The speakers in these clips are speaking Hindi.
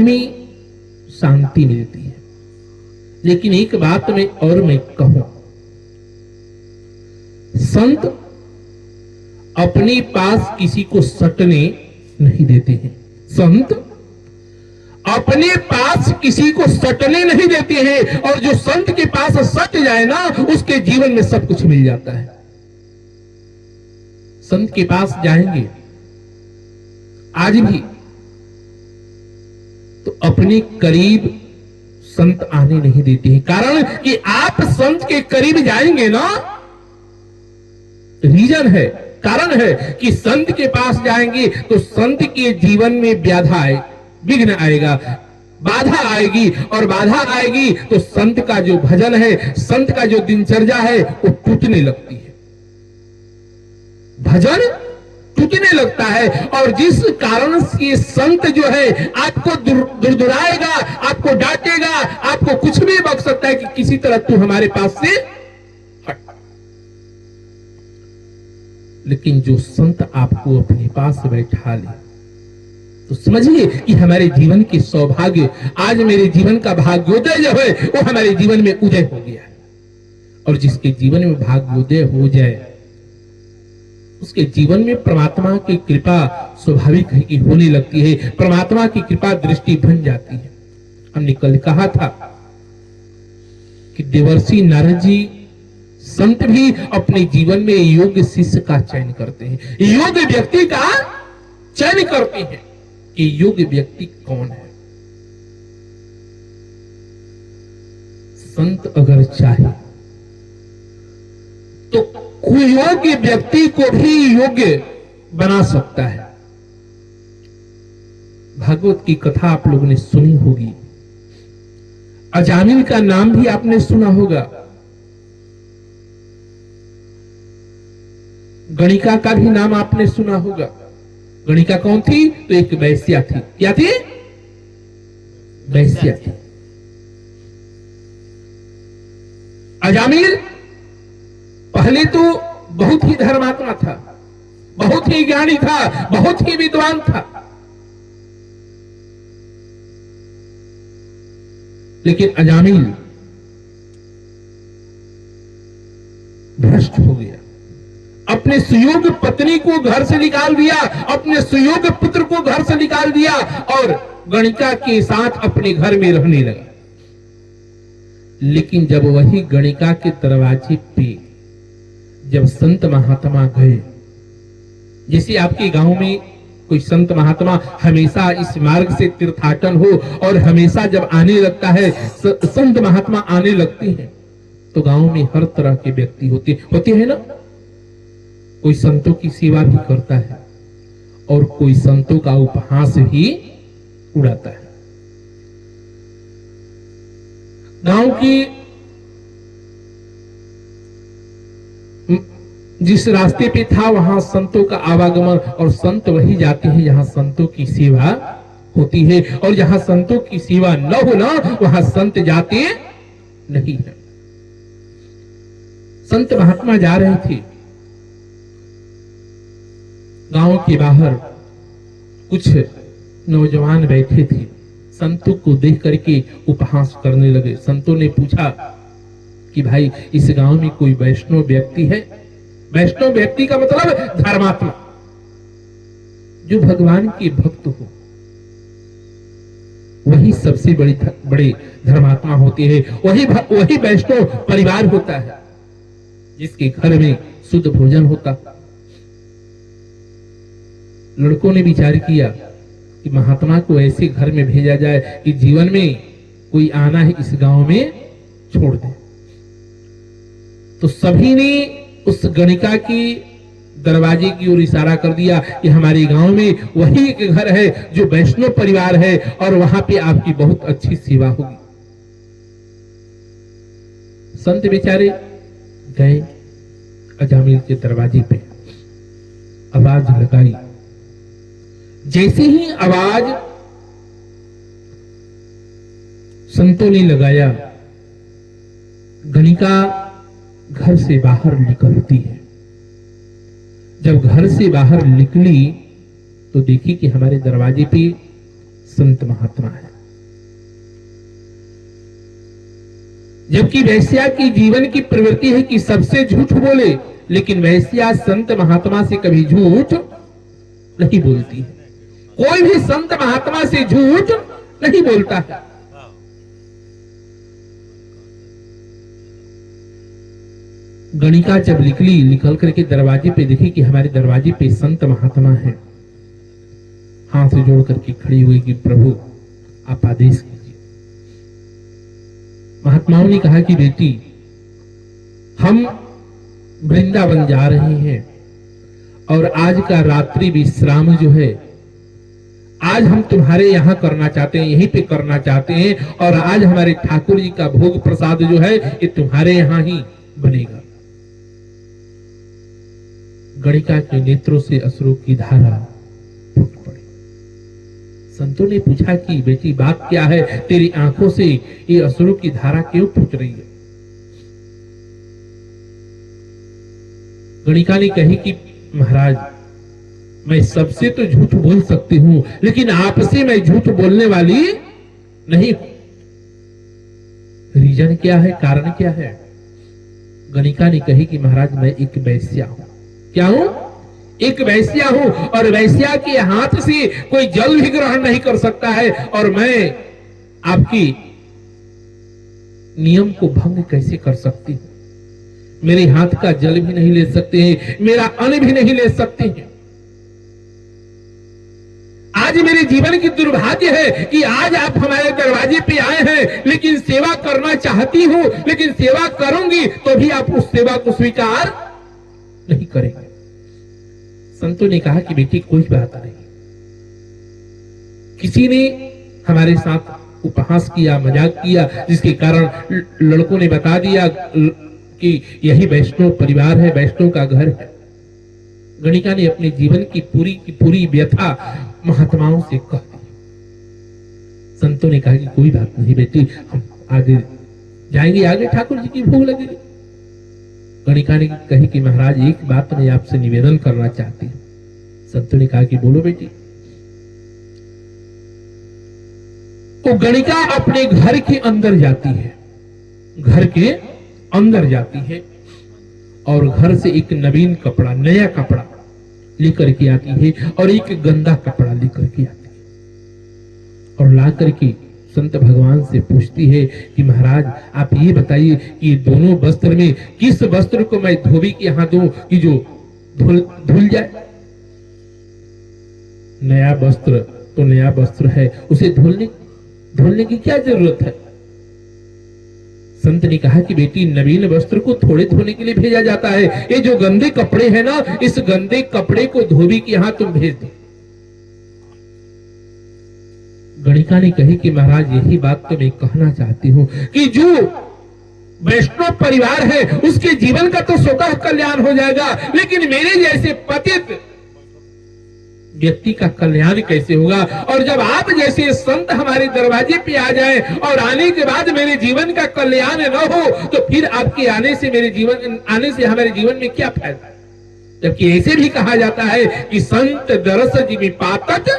मन में शांति मिलती है। लेकिन एक बात मैं कहूं, संत अपने पास किसी को सटने नहीं देते हैं। संत अपने पास किसी को सटने नहीं देते हैं, और जो संत के पास सट जाए ना, उसके जीवन में सब कुछ मिल जाता है। संत के पास जाएंगे आज भी तो अपने करीब संत आने नहीं देते हैं। कारण कि आप संत के करीब जाएंगे ना, रीजन है, कारण है कि संत के पास जाएंगे तो संत के जीवन में बाधा आए, विघ्न आएगा, बाधा आएगी, और बाधा आएगी तो संत का जो भजन है, संत का जो दिनचर्या है, वो टूटने लगती है, भजन टूटने लगता है। और जिस कारण से संत जो है आपको दुरदुराएगा, आपको डांटेगा, आपको कुछ भी बक सकता है कि किसी तरह तू हमारे पास से हट। लेकिन जो संत आपको अपने पास बैठा ले तो समझिए कि हमारे जीवन के सौभाग्य, आज मेरे जीवन का भाग्योदय जो है वो हमारे जीवन में उदय हो गया है। और जिसके जीवन में भाग्योदय हो जाए उसके जीवन में परमात्मा की कृपा स्वाभाविक है कि होने लगती है, परमात्मा की कृपा दृष्टि बन जाती है। हमने कल कहा था कि देवर्षि नारद जी संत भी अपने जीवन में योग्य शिष्य का चयन करते हैं, योग्य व्यक्ति का चयन करते हैं कि योग्य व्यक्ति कौन है। संत अगर चाहे तो कुयोग्य व्यक्ति को भी योग्य बना सकता है। भागवत की कथा आप लोगों ने सुनी होगी, अजामिल का नाम भी आपने सुना होगा, गणिका का भी नाम आपने सुना होगा। गणिका कौन थी? तो एक वैश्या थी। क्या थी? वैश्या थी। अजामिल पहले तो बहुत ही धर्मात्मा था, बहुत ही ज्ञानी था, बहुत ही विद्वान था, लेकिन अजामिल भ्रष्ट हो गया। अपने सुयोग्य पत्नी को घर से निकाल दिया, अपने सुयोग्य पुत्र को घर से निकाल दिया और गणिका के साथ अपने घर में रहने लगा। लेकिन जब वही गणिका के दरवाजे पे जब संत महात्मा गए, जैसे आपके गांव में कोई संत महात्मा हमेशा इस मार्ग से तीर्थाटन हो और हमेशा जब आने लगता है, संत महात्मा आने लगते हैं, तो गांव में हर तरह के व्यक्ति होते हैं ना। कोई संतों की सेवा भी करता है और कोई संतों का उपहास भी उड़ाता है। गांव की जिस रास्ते पे था वहां संतों का आवागमन, और संत वही जाते हैं जहां संतों की सेवा होती है, और जहां संतों की सेवा न हो ना वहां संत जाते नहीं है। संत महात्मा जा रहे थे, गांव के बाहर कुछ नौजवान बैठे थे, संतों को देख करके उपहास करने लगे। संतों ने पूछा कि भाई इस गांव में कोई वैष्णव व्यक्ति है? वैष्णव व्यक्ति का मतलब धर्मात्मा, जो भगवान के भक्त हो, वही सबसे बड़े धर्मात्मा होते हैं। वही वैष्णव परिवार होता है जिसके घर में शुद्ध भोजन होता। लड़कों ने विचार किया कि महात्मा को ऐसे घर में भेजा जाए कि जीवन में कोई आना है इस गांव में छोड़ दे। तो सभी ने उस गणिका की दरवाजे की ओर इशारा कर दिया कि हमारे गांव में वही एक घर है जो वैष्णव परिवार है और वहां पे आपकी बहुत अच्छी सेवा होगी। संत बेचारे गए अजामिल के दरवाजे पे, आवाज लगाई। जैसे ही आवाज संतों ने लगाया, गणिका घर से बाहर निकलती है। जब घर से बाहर निकली तो देखी कि हमारे दरवाजे पे संत महात्मा है। जबकि वैश्या की जीवन की प्रवृत्ति है कि सबसे झूठ बोले, लेकिन वैश्या संत महात्मा से कभी झूठ नहीं बोलती है। कोई भी संत महात्मा से झूठ नहीं बोलता है। गणिका जब निकल करके दरवाजे पे देखी कि हमारे दरवाजे पे संत महात्मा है, हाथ जोड़ करके खड़ी हुई कि प्रभु आप आदेश कीजिए। महात्माओं ने कहा कि बेटी, हम वृंदावन जा रहे हैं और आज का रात्रि विश्राम जो है आज हम तुम्हारे यहां करना चाहते हैं, यहीं पे करना चाहते हैं, और आज हमारे ठाकुर जी का भोग प्रसाद जो है ये तुम्हारे यहां ही बनेगा। गणिका के नेत्रों से अश्रु की धारा फूट पड़ी। संतों ने पूछा कि बेटी बात क्या है, तेरी आंखों से ये अश्रु की धारा क्यों फूट रही है? गणिका ने कही कि महाराज, मैं सबसे तो झूठ बोल सकती हूं, लेकिन आपसे मैं झूठ बोलने वाली नहीं हूं। रीजन क्या है, कारण क्या है? गणिका ने कही कि महाराज मैं एक वैश्या हूं। क्या हूं? एक वैश्या हूं, और वैश्या के हाथ से कोई जल भी ग्रहण नहीं कर सकता है, और मैं आपकी नियम को भंग कैसे कर सकती हूं? मेरे हाथ का जल भी नहीं ले सकते हैं, मेरा अन्न भी नहीं ले सकते हैं। आज मेरे जीवन की दुर्भाग्य है कि आज आप हमारे दरवाजे पे आए हैं, लेकिन सेवा करना चाहती हूं, लेकिन सेवा करूंगी तो भी आप उस सेवा को स्वीकार नहीं करेंगे। संतों ने कहा कि बेटी कोई बात नहीं। किसी ने हमारे साथ उपहास किया, मजाक किया, जिसके कारण लड़कों ने बता दिया कि यही वैष्णव परिवार है, वैष्णव का घर है। गणिका ने अपने जीवन की पूरी व्यथा महात्माओं से कह दी। संतों ने कहा कि कोई बात नहीं बेटी, हम आगे जाएंगे, आगे ठाकुर जी की भूख लगेगी। गणिका ने कही कि महाराज एक बात मैं आपसे निवेदन करना चाहती हूं। संतों ने कहा कि बोलो बेटी। तो गणिका अपने घर के अंदर जाती है, घर के अंदर जाती है और घर से एक नवीन कपड़ा, नया कपड़ा लेकर के आती है और एक गंदा कपड़ा लेकर के आती है और ला करके संत भगवान से पूछती है कि महाराज आप ये बताइए कि दोनों वस्त्र में किस वस्त्र को मैं धोबी के यहां दूं कि जो धुल जाए? नया वस्त्र तो नया वस्त्र है, उसे धुलने की क्या जरूरत है? संत ने कहा कि बेटी नवीन वस्त्र को थोड़े धोने के लिए भेजा जाता है, ये जो गंदे कपड़े हैं ना, इस गंदे कपड़े को धोबी के यहां तुम भेज दो। गणिका ने कही कि महाराज यही बात तो मैं कहना चाहती हूं कि जो वैष्णव परिवार है उसके जीवन का तो स्वतः कल्याण हो जाएगा, लेकिन मेरे जैसे पतित व्यक्ति का कल्याण कैसे होगा? और जब आप जैसे संत हमारे दरवाजे पे आ जाए और आने के बाद मेरे जीवन का कल्याण न हो तो फिर आपके आने से हमारे जीवन में क्या फायदा? जबकि ऐसे भी कहा जाता है कि संत दरस जिमि पातक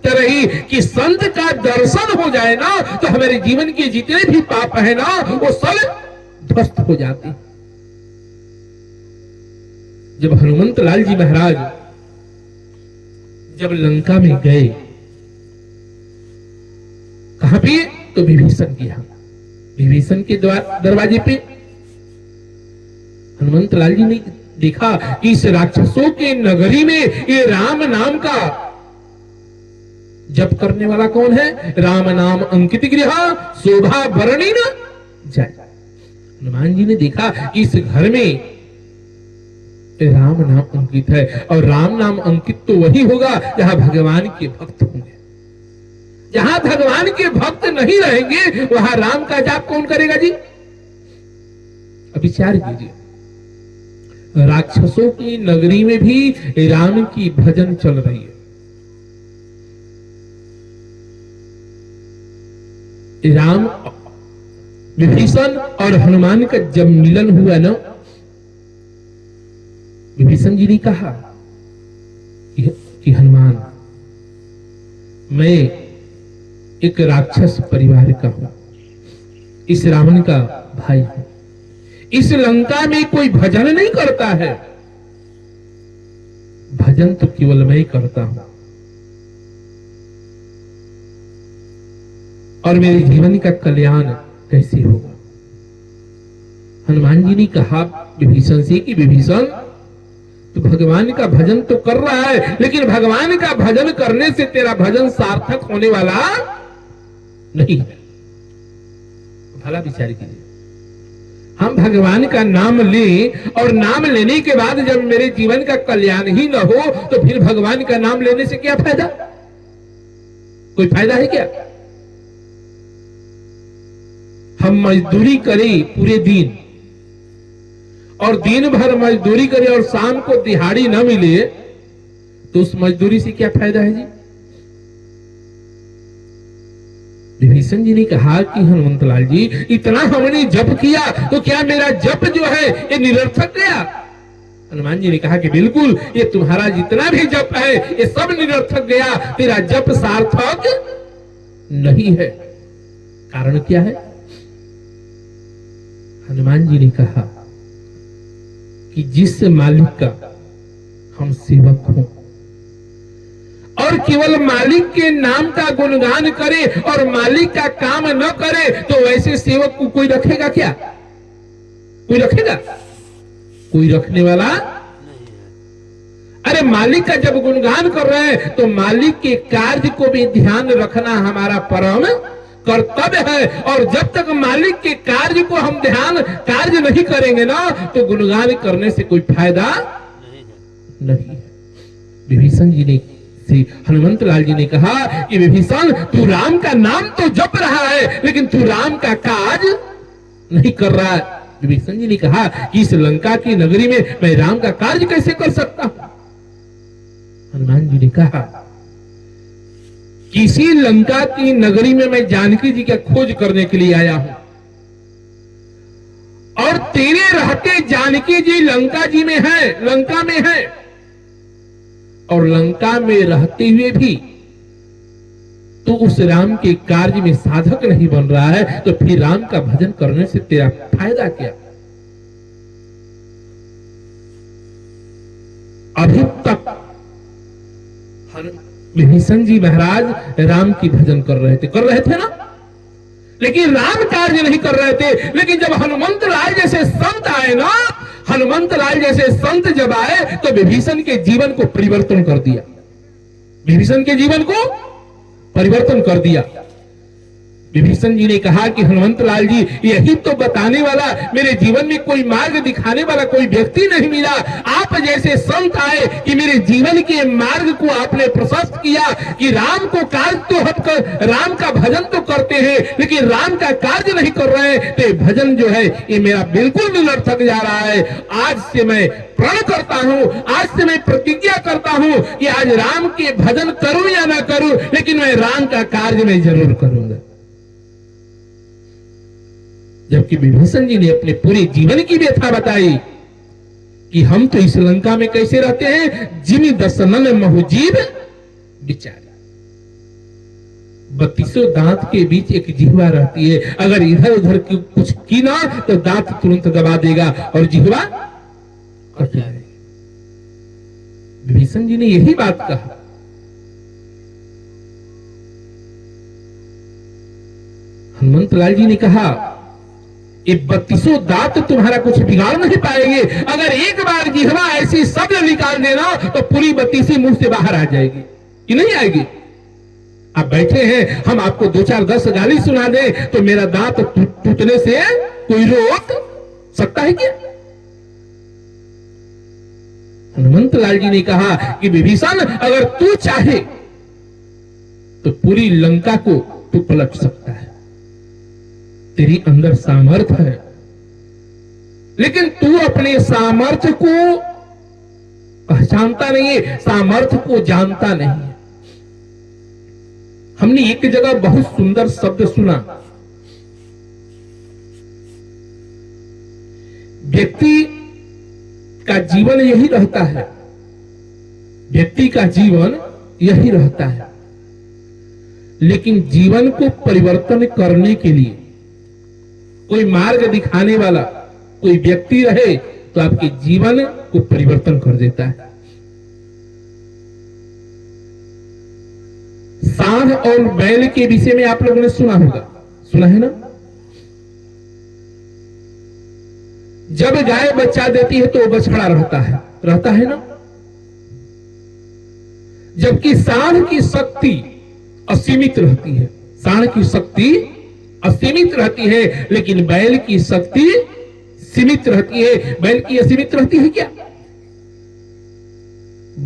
तरही, कि संत का दर्शन हो जाए ना तो हमारे जीवन के जितने भी पाप है ना वो सब ध्वस्त हो जाते हैं। जब हनुमंत लाल जी महाराज जब लंका में गए, कहां पे? तो विभीषण के यहां, विभीषण के दरवाजे पे हनुमंत लाल जी ने देखा कि इस राक्षसों के नगरी में ये राम नाम का जप करने वाला कौन है? राम नाम अंकित गृह शोभा वर्णी न जाए। हनुमान जी ने देखा कि इस घर में राम नाम अंकित है, और राम नाम अंकित तो वही होगा जहां भगवान के भक्त होंगे। जहां भगवान के भक्त नहीं रहेंगे वहां राम का जाप कौन करेगा जी? अब विचार कीजिए, राक्षसों की नगरी में भी राम की भजन चल रही है। राम, विभीषण और हनुमान का जब मिलन हुआ ना, विभीषण जी ने कहा कि हनुमान, मैं एक राक्षस परिवार का हूं, इस रावण का भाई हूं। इस लंका में कोई भजन नहीं करता है, भजन तो केवल मैं ही करता हूं। और मेरे जीवन का कल्याण कैसे होगा? हनुमान जी ने कहा विभीषण से कि विभीषण, तो भगवान का भजन तो कर रहा है, लेकिन भगवान का भजन करने से तेरा भजन सार्थक होने वाला नहीं है। भला विचार कीजिए, हम भगवान का नाम लें और नाम लेने के बाद जब मेरे जीवन का कल्याण ही न हो तो फिर भगवान का नाम लेने से क्या फायदा? कोई फायदा है क्या? हम मजदूरी करें पूरे दिन और दिन भर मजदूरी करें और शाम को दिहाड़ी न मिले तो उस मजदूरी से क्या फायदा है जी? विभीषण जी ने कहा कि हनुमंतलाल जी, इतना हमने जप किया तो क्या मेरा जप जो है ये निरर्थक गया? हनुमान जी ने कहा कि बिल्कुल, ये तुम्हारा जितना भी जप है ये सब निरर्थक गया, तेरा जप सार्थक नहीं है। कारण क्या है? हनुमान जी ने कहा कि जिस मालिक का हम सेवक हों और केवल मालिक के नाम का गुणगान करे और मालिक का काम न करे तो वैसे सेवक को कोई रखेगा क्या? कोई रखेगा? कोई रखने वाला नहीं। अरे मालिक का जब गुणगान कर रहे हैं तो मालिक के कार्य को भी ध्यान रखना हमारा परम कर्तव्य है। और जब तक मालिक के कार्य को हम कार्य नहीं करेंगे ना तो गुणगान करने से कोई फायदा नहीं है। विभीषण जी ने हनुमंत लाल जी ने कहा कि विभीषण, तू राम का नाम तो जप रहा है लेकिन तू राम का काज नहीं कर रहा है। विभीषण जी ने कहा कि इस लंका की नगरी में मैं राम का कार्य कैसे कर सकता हूं? हनुमान जी ने कहा किसी लंका की नगरी में मैं जानकी जी का खोज करने के लिए आया हूं और तेरे रहते जानकी जी लंका जी में है, लंका में है, और लंका में रहते हुए भी तो उस राम के कार्य में साधक नहीं बन रहा है तो फिर राम का भजन करने से तेरा फायदा क्या? अभी तक विभीषण जी महाराज राम की भजन कर रहे थे ना, लेकिन राम कार्य नहीं कर रहे थे। लेकिन जब हनुमंत लाल जैसे संत आए ना, हनुमंत लाल जैसे संत जब आए तो विभीषण के जीवन को परिवर्तन कर दिया। विभीषण के जीवन को परिवर्तन कर दिया। विभीषण जी ने कहा कि हनुमंत लाल जी, यही तो बताने वाला मेरे जीवन में कोई मार्ग दिखाने वाला कोई व्यक्ति नहीं मिला। आप जैसे संत आए कि मेरे जीवन के मार्ग को आपने प्रशस्त किया कि राम को कार्य तो हम कर, राम का भजन तो करते हैं लेकिन राम का कार्य नहीं कर रहे हैं, तो भजन जो है ये मेरा बिल्कुल निरर्थक जा रहा है। आज से मैं प्रण करता हूं, आज से मैं प्रतिज्ञा करता हूं कि आज राम के भजन करूं या ना करूं, लेकिन मैं राम का कार्य में जरूर करूंगा। जबकि विभीषण जी ने अपने पूरे जीवन की व्यथा बताई कि हम तो इस लंका में कैसे रहते हैं, जिमि दसनन महुजीब बिचारी। 32 दांत के बीच एक जिह्वा रहती है, अगर इधर उधर कुछ की ना तो दांत तुरंत दबा देगा और जिह्वा कट जाएगी। विभीषण जी ने यही बात कहा। हनुमंत लाल जी ने कहा ये 32 दांत तुम्हारा कुछ बिगाड़ नहीं पाएंगे। अगर एक बार जिह्वा ऐसी शब्द निकाल देना तो पूरी 32 मुंह से बाहर आ जाएगी कि नहीं आएगी? आप बैठे हैं, हम आपको 2-4-10 गाली सुना दे तो मेरा दांत टूटने से कोई रोक सकता है क्या? हनुमंत लाल जी ने कहा कि विभीषण, अगर तू चाहे तो पूरी लंका को तू पलट सकता है, तेरी अंदर सामर्थ्य है, लेकिन तू अपने सामर्थ्य को पहचानता नहीं है, सामर्थ्य को जानता नहीं है। हमने एक जगह बहुत सुंदर शब्द सुना, व्यक्ति का जीवन यही रहता है, व्यक्ति का जीवन यही रहता है। लेकिन जीवन को परिवर्तन करने के लिए कोई मार्ग दिखाने वाला कोई व्यक्ति रहे तो आपके जीवन को परिवर्तन कर देता है। सांड और बैल के विषय में आप लोगों ने सुना होगा, सुना है ना? जब गाय बच्चा देती है तो वो बछड़ा रहता है ना? जबकि सांड की शक्ति असीमित रहती है, सांड की शक्ति असीमित रहती है, लेकिन बैल की शक्ति सीमित रहती है। बैल की असीमित रहती है क्या?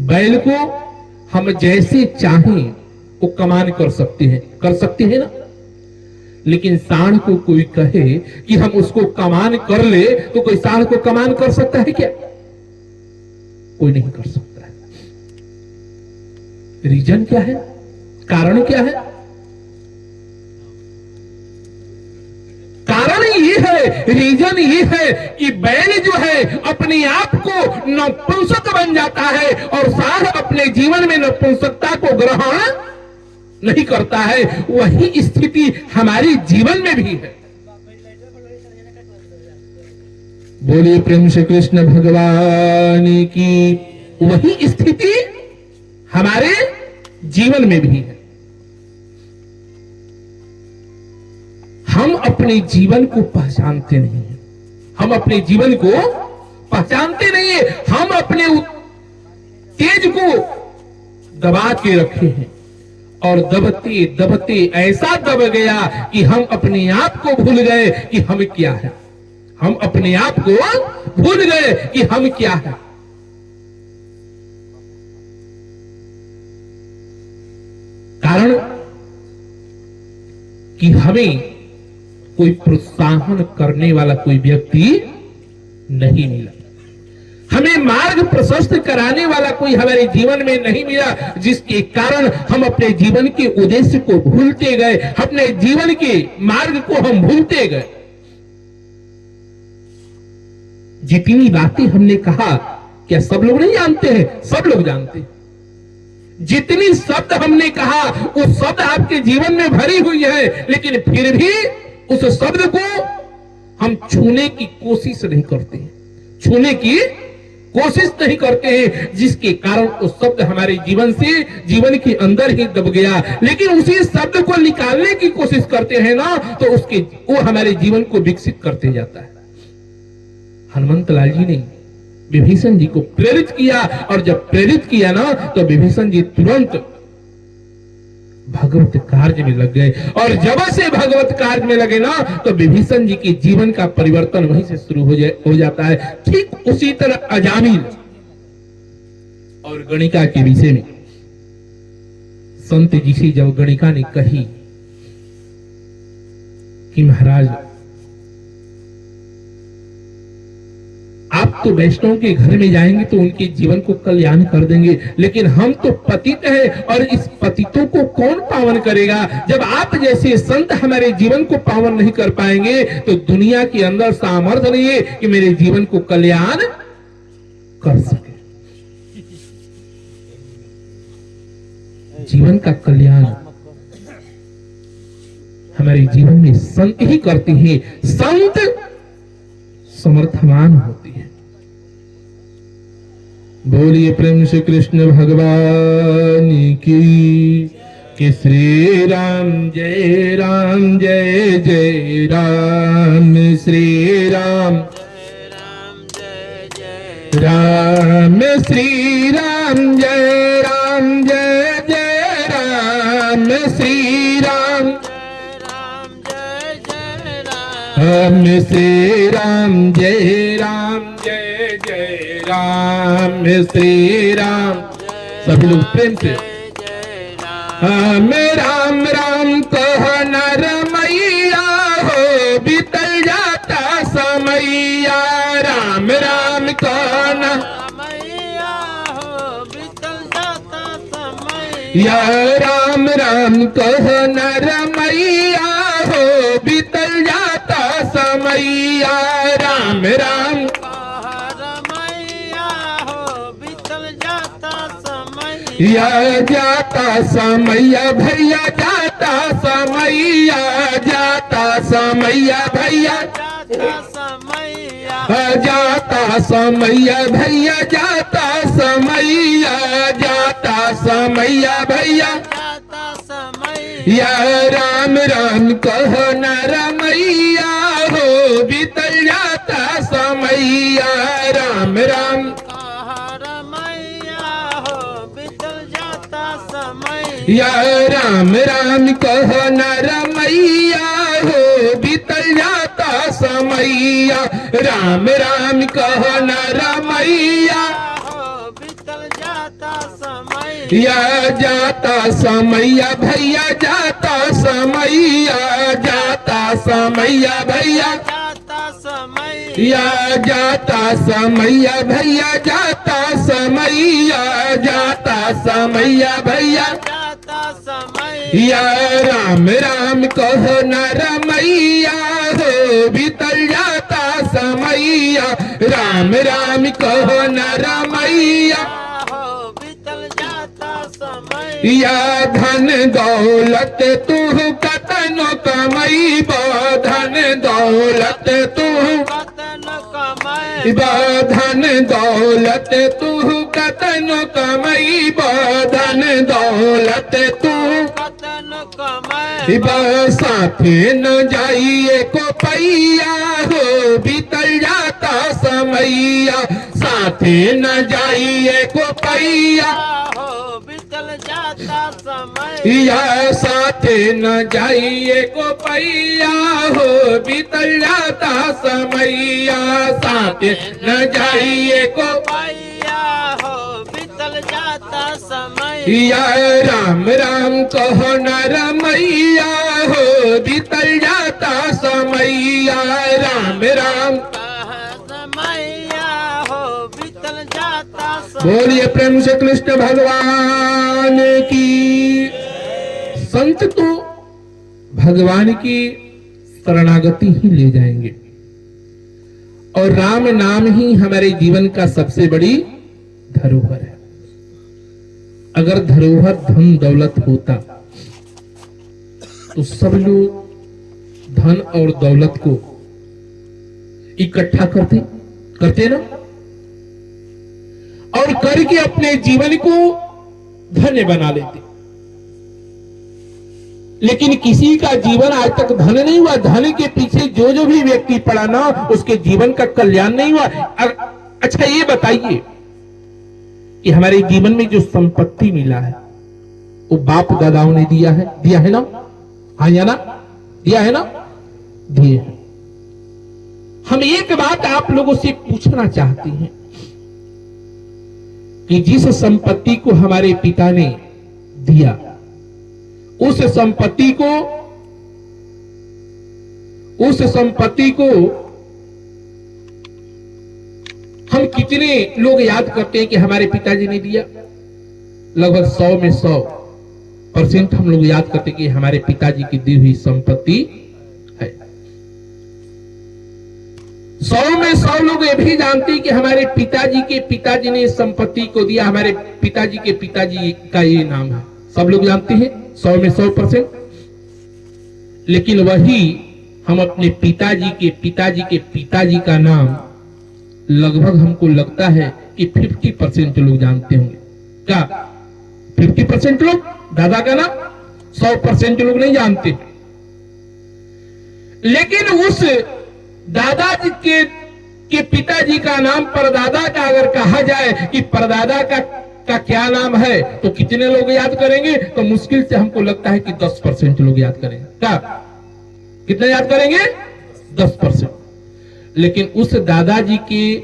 बैल को हम जैसे चाहें वो कमान कर सकते हैं ना? लेकिन सांड को कोई कहे कि हम उसको कमान कर ले तो कोई सांड को कमान कर सकता है क्या? कोई नहीं कर सकता है। रीजन क्या है? कारण क्या है? कारण ये है, रीजन ये है कि बैल जो है अपने आप को नपुंसक बन जाता है और सांड अपने जीवन में नपुंसकता को ग्रहण नहीं करता है। वही स्थिति हमारे जीवन में भी है। बोलिए प्रेम से कृष्ण भगवान की। वही स्थिति हमारे जीवन में भी है। हम अपने जीवन को पहचानते नहीं हैं, हम अपने जीवन को पहचानते नहीं है। हम अपने तेज को दबा के रखे हैं और दबते दबते ऐसा दब गया कि हम अपने आप को भूल गए कि हम क्या है। हम अपने आप को भूल गए कि हम क्या है। कारण कि हमें कोई प्रोत्साहन करने वाला कोई व्यक्ति नहीं मिला, हमें मार्ग प्रशस्त कराने वाला कोई हमारे जीवन में नहीं मिला, जिसके कारण हम अपने जीवन के उद्देश्य को भूलते गए, अपने जीवन के मार्ग को हम भूलते गए। जितनी बातें हमने कहा क्या सब लोग नहीं जानते हैं? सब लोग जानते हैं। जितनी शब्द हमने कहा वो शब्द आपके जीवन में भरी हुई है, लेकिन फिर भी उस शब्द को हम छूने की कोशिश नहीं करते हैं, छूने की कोशिश नहीं करते हैं, जिसके कारण वो शब्द हमारे जीवन से जीवन के अंदर ही दब गया। लेकिन उसी शब्द को निकालने की कोशिश करते हैं ना, तो वो हमारे जीवन को विकसित करते जाता है। हनुमंत लाल जी ने विभीषण जी को प्रेरित किया, और जब प्रेरित किया ना तो विभीषण जी तुरंत भगवत कार्य में लग गए, और जब से भगवत कार्य में लगे ना तो विभीषण जी के जीवन का परिवर्तन वहीं से शुरू हो जाता है। ठीक उसी तरह अजामिल और गणिका के विषय में संत जी से जब गणिका ने कही कि महाराज आप तो वैष्णव के घर में जाएंगे तो उनके जीवन को कल्याण कर देंगे, लेकिन हम तो पतित हैं और इस पतितों को कौन पावन करेगा? जब आप जैसे संत हमारे जीवन को पावन नहीं कर पाएंगे तो दुनिया के अंदर सामर्थ्य नहीं है कि मेरे जीवन को कल्याण कर सके। जीवन का कल्याण हमारे जीवन में संत ही करते हैं। संत समर्थवान होती है। बोलिए प्रेम से कृष्ण भगवान की। कि श्री राम जय राम जय जय राम, श्री राम जय जय राम, श्री राम जय जय राम, श्री राम हम श्री राम जय जय राम, श्री राम। सभी लोग प्रेम से हम राम राम कह नर मैया हो, बीतल जाता समैया। राम राम कह मैया हो, बीतल जाता समैया। राम राम कह नर मैया हो, बीतल जाता समैया। राम राम मैया हो, बीतल जाता समैया। या जाता समैया भैया जाता समैया जाता समैया भैया जाता समैया भैया जाता समैया जाता समैया भैया या राम राम कहो न रमैया हो बीतल जाता समैया राम राम या राम राम कहो न रमैया हो बीतल जाता समैया राम राम कहो न रमैया या जाता समैया भैया जाता समैया जाता समैया भैया या जाता समैया भैया जाता समैया जाता समैया भैया या राम राम कहो न रमैया हो बीतल जाता समैया राम राम कहो न रमैया या धन दौलत तू कतनो कमैबा धन दौलत तू धन दौलत तू कतनो कमैबा धन दौलत तू साथे न जाइए को पैया हो बीतल जाता समैया साथे न जाइए को पैया या साथे न जाइए को पैया हो बीतल जाता समैया साथे न जाइए को पैया हो बीतल जाता समैया राम राम कहो न रमैया हो बीतल जाता समैया राम राम बोलिए प्रेम से कृष्ण भगवान की। संत तो भगवान की शरणागति ही ले जाएंगे और राम नाम ही हमारे जीवन का सबसे बड़ी धरोहर है। अगर धरोहर धन दौलत होता तो सब लोग धन और दौलत को इकट्ठा करते ना और करके अपने जीवन को धन्य बना लेते। लेकिन किसी का जीवन आज तक धन नहीं हुआ। धन के पीछे जो जो भी व्यक्ति पड़ा ना उसके जीवन का कल्याण नहीं हुआ। अच्छा ये बताइए कि हमारे जीवन में जो संपत्ति मिला है वो बाप दादाओं ने दिया है ना? हाँ या ना? दिया है ना? दिए हैं। हम एक बात आप लोगों से पूछना चाहते हैं कि जिस संपत्ति को हमारे पिता ने दिया उस संपत्ति को हम कितने लोग याद करते हैं कि हमारे पिताजी ने दिया? लगभग 100 में 100% हम लोग याद करते हैं कि हमारे पिताजी की दी हुई संपत्ति है। 100 में 100 लोग ये भी जानते हैं कि हमारे पिताजी ने संपत्ति को दिया। हमारे पिताजी के पिताजी का ये नाम है, सब लोग जानते हैं 100 में 100%। लेकिन वही हम अपने पिताजी के पिताजी का नाम लगभग हमको लगता है कि 50% लोग जानते होंगे। क्या 50% लोग दादा का नाम? 100% लोग नहीं जानते। लेकिन उस दादाजी के पिताजी का नाम परदादा का अगर कहा जाए कि परदादा का क्या नाम है तो कितने लोग याद करेंगे? तो मुश्किल से हमको लगता है कि 10% लोग याद करेंगे। क्या कितने याद करेंगे? 10%। लेकिन उस दादाजी के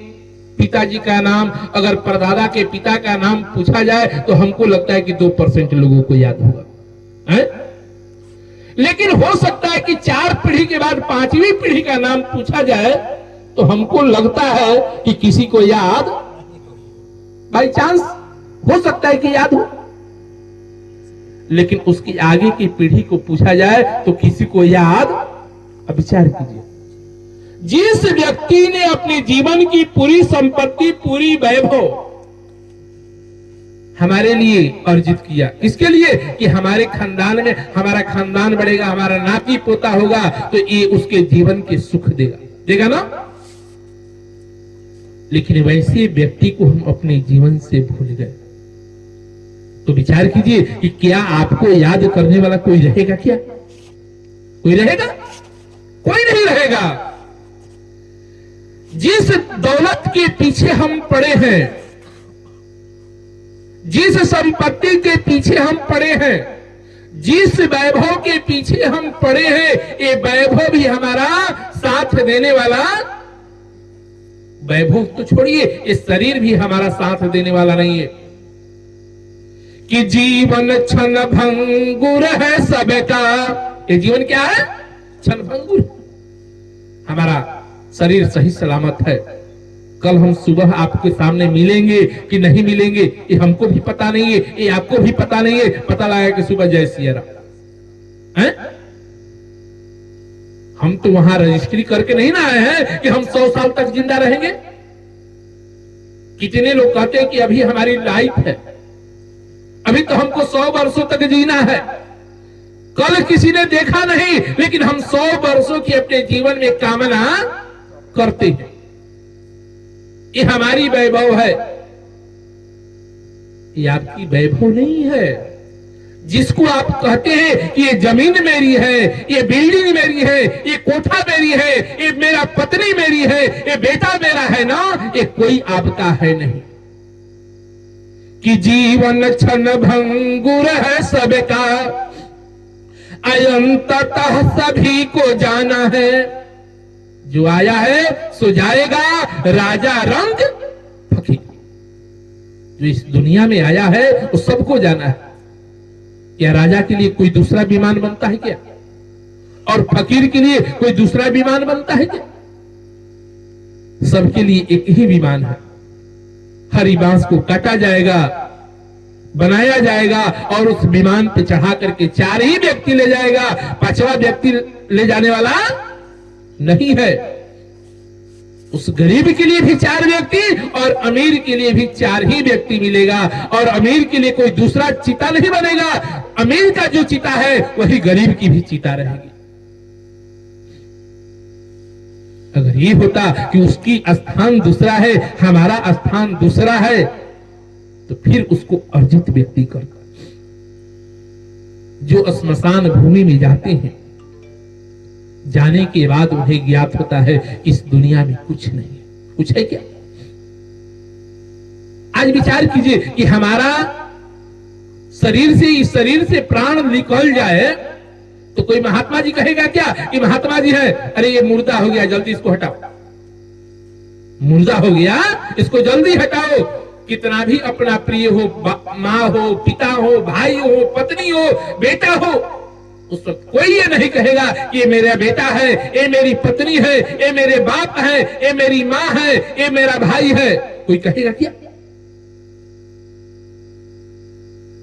पिताजी का नाम अगर परदादा के पिता का नाम पूछा जाए तो हमको लगता है कि 2% लोगों को याद होगा है? लेकिन हो सकता है कि 4 पीढ़ी के बाद 5वीं पीढ़ी का नाम पूछा जाए तो हमको लगता है कि किसी को याद बाई चांस हो सकता है कि याद हो। लेकिन उसकी आगे की पीढ़ी को पूछा जाए तो किसी को याद। अब विचार कीजिए, जिस व्यक्ति ने अपने जीवन की पूरी संपत्ति, पूरी वैभव हमारे लिए अर्जित किया। किसके लिए? कि हमारे खानदान में हमारा खानदान बढ़ेगा, हमारा नाती पोता होगा तो ये उसके जीवन के सुख देगा, देगा ना। लेकिन वैसे व्यक्ति को हम अपने जीवन से भूल गए। तो विचार कीजिए कि क्या आपको याद करने वाला कोई रहेगा? क्या कोई रहेगा? कोई नहीं रहेगा। जिस दौलत के पीछे हम पड़े हैं, जिस संपत्ति के पीछे हम पड़े हैं, जिस वैभव के पीछे हम पड़े हैं, ये वैभव भी हमारा साथ देने वाला, वैभव तो छोड़िए, ये शरीर भी हमारा साथ देने वाला नहीं है। कि जीवन क्षण भंगुर है सबका, ये जीवन क्या है? क्षण भंगुर। हमारा शरीर सही सलामत है, कल हम सुबह आपके सामने मिलेंगे कि नहीं मिलेंगे ये हमको भी पता नहीं है, ये आपको भी पता नहीं है। पता लगा कि सुबह जय सिया राम है। हम तो वहां रजिस्ट्री करके नहीं ना आए हैं कि हम 100 साल तक जिंदा रहेंगे। कितने लोग कहते हैं कि अभी हमारी लाइफ है, अभी तो हमको 100 वर्षों तक जीना है। कल किसी ने देखा नहीं, लेकिन हम 100 वर्षों की अपने जीवन में कामना करते हैं। ये हमारी वैभव है, ये आपकी वैभव नहीं है। जिसको आप कहते हैं कि ये जमीन मेरी है, ये बिल्डिंग मेरी है, ये कोठा मेरी है, ये मेरा पत्नी मेरी है, ये बेटा मेरा है ना, ये कोई आपका है नहीं। कि जीवन क्षण भंगुर है सबका, अंततः सभी को जाना है। जो आया है सो जाएगा, राजा रंग फकीर। जो इस दुनिया में आया है वो सबको जाना है। क्या राजा के लिए कोई दूसरा विमान बनता है क्या? और फकीर के लिए कोई दूसरा विमान बनता है क्या? सबके लिए एक ही विमान है। हरी बांस को काटा जाएगा, बनाया जाएगा और उस विमान पे चढ़ा करके 4 ही व्यक्ति ले जाएगा, 5वां व्यक्ति ले जाने वाला नहीं है। उस गरीब के लिए भी 4 व्यक्ति और अमीर के लिए भी 4 ही व्यक्ति मिलेगा। और अमीर के लिए कोई दूसरा चिता नहीं बनेगा। अमीर का जो चिता है वही गरीब की भी चिता रहेगी। अगर ये होता कि उसकी स्थान दूसरा है, हमारा स्थान दूसरा है, तो फिर उसको अर्जित व्यक्ति करता। जो श्मशान भूमि में जाते हैं, जाने के बाद उन्हें ज्ञात होता है इस दुनिया में कुछ नहीं है। कुछ है क्या? आज विचार कीजिए कि हमारा शरीर से, इस शरीर से प्राण निकल जाए तो कोई महात्मा जी कहेगा क्या कि महात्मा जी है, अरे ये मुर्दा हो गया, जल्दी इसको हटाओ। मुर्दा हो गया, इसको जल्दी हटाओ। कितना भी अपना प्रिय हो, माँ हो, पिता हो, भाई हो, पत्नी हो, बेटा हो, उस वक्त कोई ये नहीं कहेगा कि ये मेरा बेटा है, ये मेरी पत्नी है, ये मेरे बाप है, ये मेरी माँ है, ये मेरा भाई है। कोई कहेगा क्या?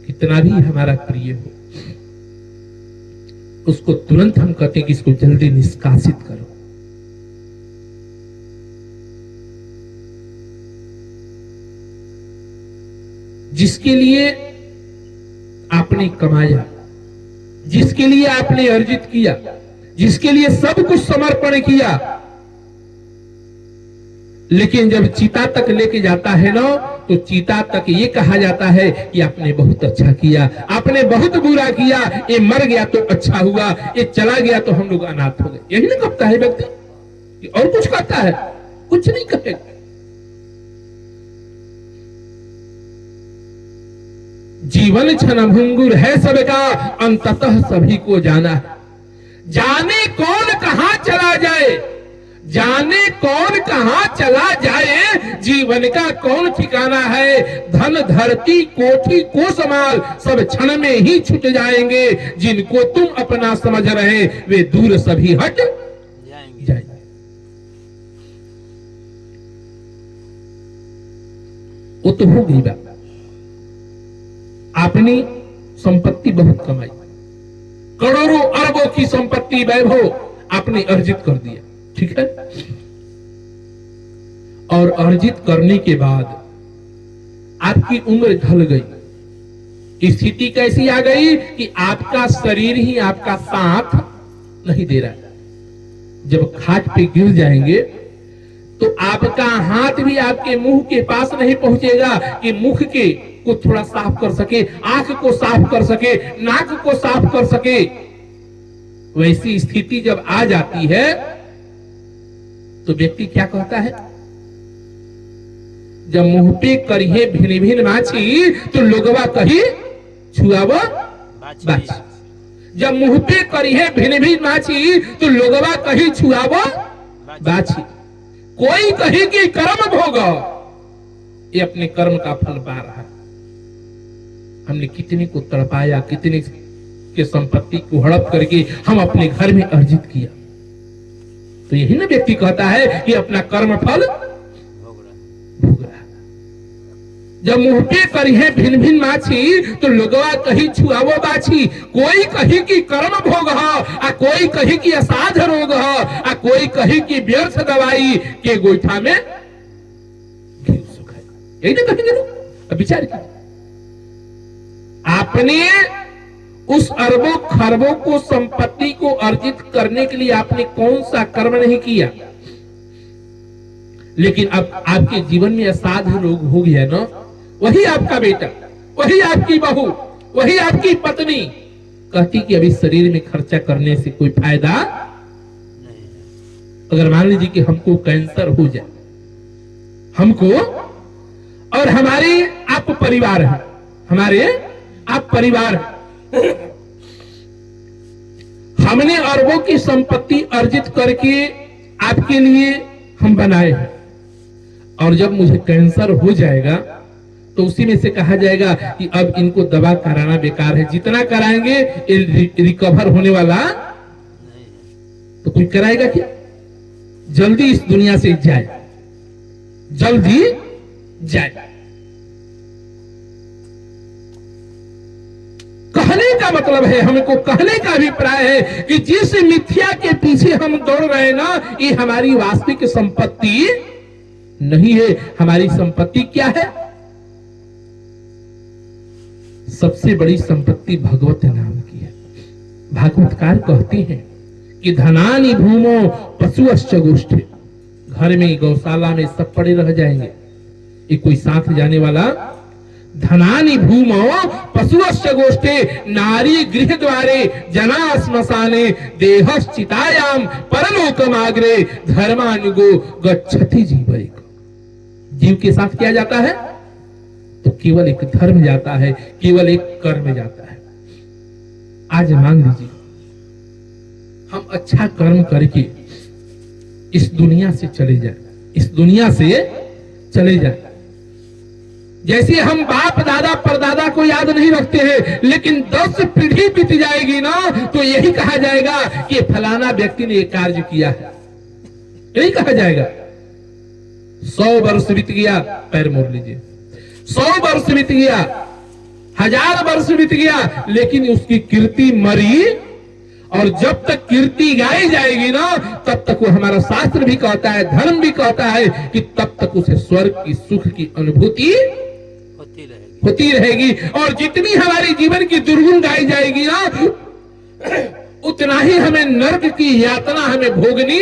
कितना भी हमारा प्रिय हो, उसको तुरंत हम कहते हैं कि इसको जल्दी निष्कासित करो। जिसके लिए आपने कमाया, जिसके लिए आपने अर्जित किया, जिसके लिए सब कुछ समर्पण किया, लेकिन जब चिता तक लेके जाता है ना, तो चिता तक ये कहा जाता है कि आपने बहुत अच्छा किया, आपने बहुत बुरा किया, ये मर गया तो अच्छा हुआ, ये चला गया तो हम लोग अनाथ हो गए। यही ना कहता है व्यक्ति, और कुछ कहता है? कुछ नहीं कहेगा। जीवन क्षण भंगुर है सबका, अंततः सभी को जाना है। जाने कौन कहां चला जाए, जाने कौन कहां चला जाए, जीवन का कौन ठिकाना है। धन धरती कोठी को समाल, सब क्षण में ही छूट जाएंगे। जिनको तुम अपना समझ रहे वे दूर सभी हट जाएंगे। वो तो हो गई बात। आपने संपत्ति बहुत कमाई, करोड़ों अरबों की संपत्ति, वैभव आपने अर्जित कर दिया, ठीक है। और अर्जित करने के बाद आपकी उम्र ढल गई, स्थिति कैसी आ गई कि आपका शरीर ही आपका साथ नहीं दे रहा है। जब खाट पे गिर जाएंगे तो आपका हाथ भी आपके मुंह के पास नहीं पहुंचेगा कि मुख के को थोड़ा साफ कर सके, आंख को साफ कर सके, नाक को साफ कर सके। वैसी स्थिति जब आ जाती है तो व्यक्ति क्या कहता है? जब मुंह पे करिए भिन भिन माछी तो लोगवा कही छुआवो बाछी। जब मुंह पे करिए भिन भिन माछी तो लोगवा कही छुआवो बाछी। कोई कहे कि कर्म भोग, ये अपने कर्म का फल पा रहा है। हमने कितने को तड़पाया, कितने के संपत्ति को हड़प करके हम अपने घर में अर्जित किया। तो यही ना व्यक्ति कहता है कि अपना कर्म फल भोग रहा। जब मुंह पे करिए भिन भिन माछी तो लोगवा कही छुआवो बाछी। कोई कही कि कर्म भोग आ कोई कही कि असाध रोग आ कोई कही कि व्यर्थ दवाई के गोईठा में घी सुखाए। यही ना कहेंगे लोग। अब विचार कीजिए, आपने उस अरबों खरबों को संपत्ति को अर्जित करने के लिए आपने कौन सा कर्म नहीं किया, लेकिन अब आपके जीवन में असाध्य रोग हो गया ना। वही आपका बेटा, वही आपकी बहू, वही आपकी पत्नी कहती कि अभी शरीर में खर्चा करने से कोई फायदा नहीं। अगर मान लीजिए कि हमको कैंसर हो जाए, हमको और हमारे आप परिवार है, हमारे आप परिवार है, हमने अरबों की संपत्ति अर्जित करके आपके लिए हम बनाए हैं, और जब मुझे कैंसर हो जाएगा तो उसी में से कहा जाएगा कि अब इनको दवा कराना बेकार है, जितना कराएंगे रिकवर होने वाला तो कोई कराएगा क्या? जल्दी इस दुनिया से जाए, जल्दी जाए। कहने का मतलब है, हमको कहने का अभिप्राय है कि जिस मिथ्या के पीछे हम दौड़ रहे हैं ना, ये हमारी वास्तविक संपत्ति नहीं है। हमारी संपत्ति क्या है? सबसे बड़ी संपत्ति भगवत नाम की है। भागवतकार कहते हैं कि धनानि भूमो पशुश्च गोष्ठे। घर में गौशाला में सब पड़े रह जाएंगे, ये कोई साथ जाने वाला। धनानि भूमो पशुश्च गोष्ठे नारी गृह द्वारे जना श्मशाने देहश्चितायाम परलोकमाग्रे धर्मानुगो गच्छति जीवैक। जीव के साथ क्या जाता है? तो केवल एक धर्म जाता है, केवल एक कर्म जाता है। आज मान लीजिए हम अच्छा कर्म करके इस दुनिया से चले जाए, इस दुनिया से चले जाए। जैसे हम बाप दादा परदादा को याद नहीं रखते हैं, लेकिन 10 पीढ़ी बीत जाएगी ना तो यही कहा जाएगा कि फलाना व्यक्ति ने एक कार्य किया है, यही कहा जाएगा। 100 वर्ष बीत गया, पैर मोड़ लीजिए, 100 वर्ष बीत गया, 1000 वर्ष बीत गया, लेकिन उसकी कीर्ति मरी। और जब तक कीर्ति गाई जाएगी ना तब तक वो, हमारा शास्त्र भी कहता है, धर्म भी कहता है कि तब तक उसे स्वर्ग की सुख की अनुभूति होती रहेगी। और जितनी हमारे जीवन की दुर्गुण गाई जाएगी ना उतना ही हमें नरक की यातना हमें भोगनी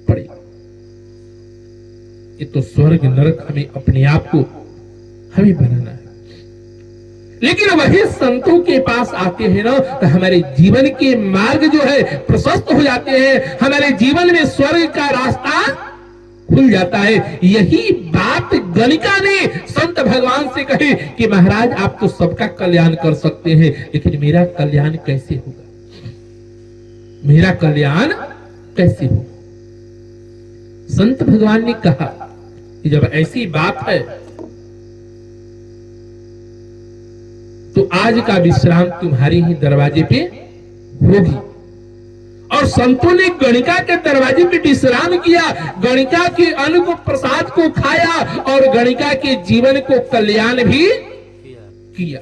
पड़ेगी। ये तो स्वर्ग नरक हमें अपने आप को हमें बनाना है। लेकिन वही संतों के पास आते हैं ना तो हमारे जीवन के मार्ग जो है प्रशस्त हो जाते हैं, हमारे जीवन में स्वर्ग का रास्ता खुल जाता है। यही बात गणिका ने संत भगवान से कही कि महाराज आप तो सबका कल्याण कर सकते हैं, लेकिन मेरा कल्याण कैसे होगा? मेरा कल्याण कैसे होगा? संत भगवान ने कहा कि जब ऐसी बात है तो आज का विश्राम तुम्हारे ही दरवाजे पे होगी। और संतों ने गणिका के दरवाजे पे विश्राम किया, गणिका के अन्न को प्रसाद को खाया और गणिका के जीवन को कल्याण भी किया।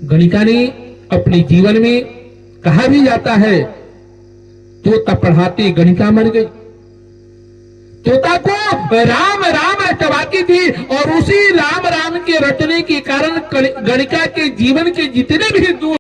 गणिका ने अपने जीवन में, कहा भी जाता है, तोता पढ़ाते गणिका मर गई। तोता को राम राम नष्ट बाकी थी और उसी राम राम के रटने के कारण गणिका के जीवन के जितने भी दुख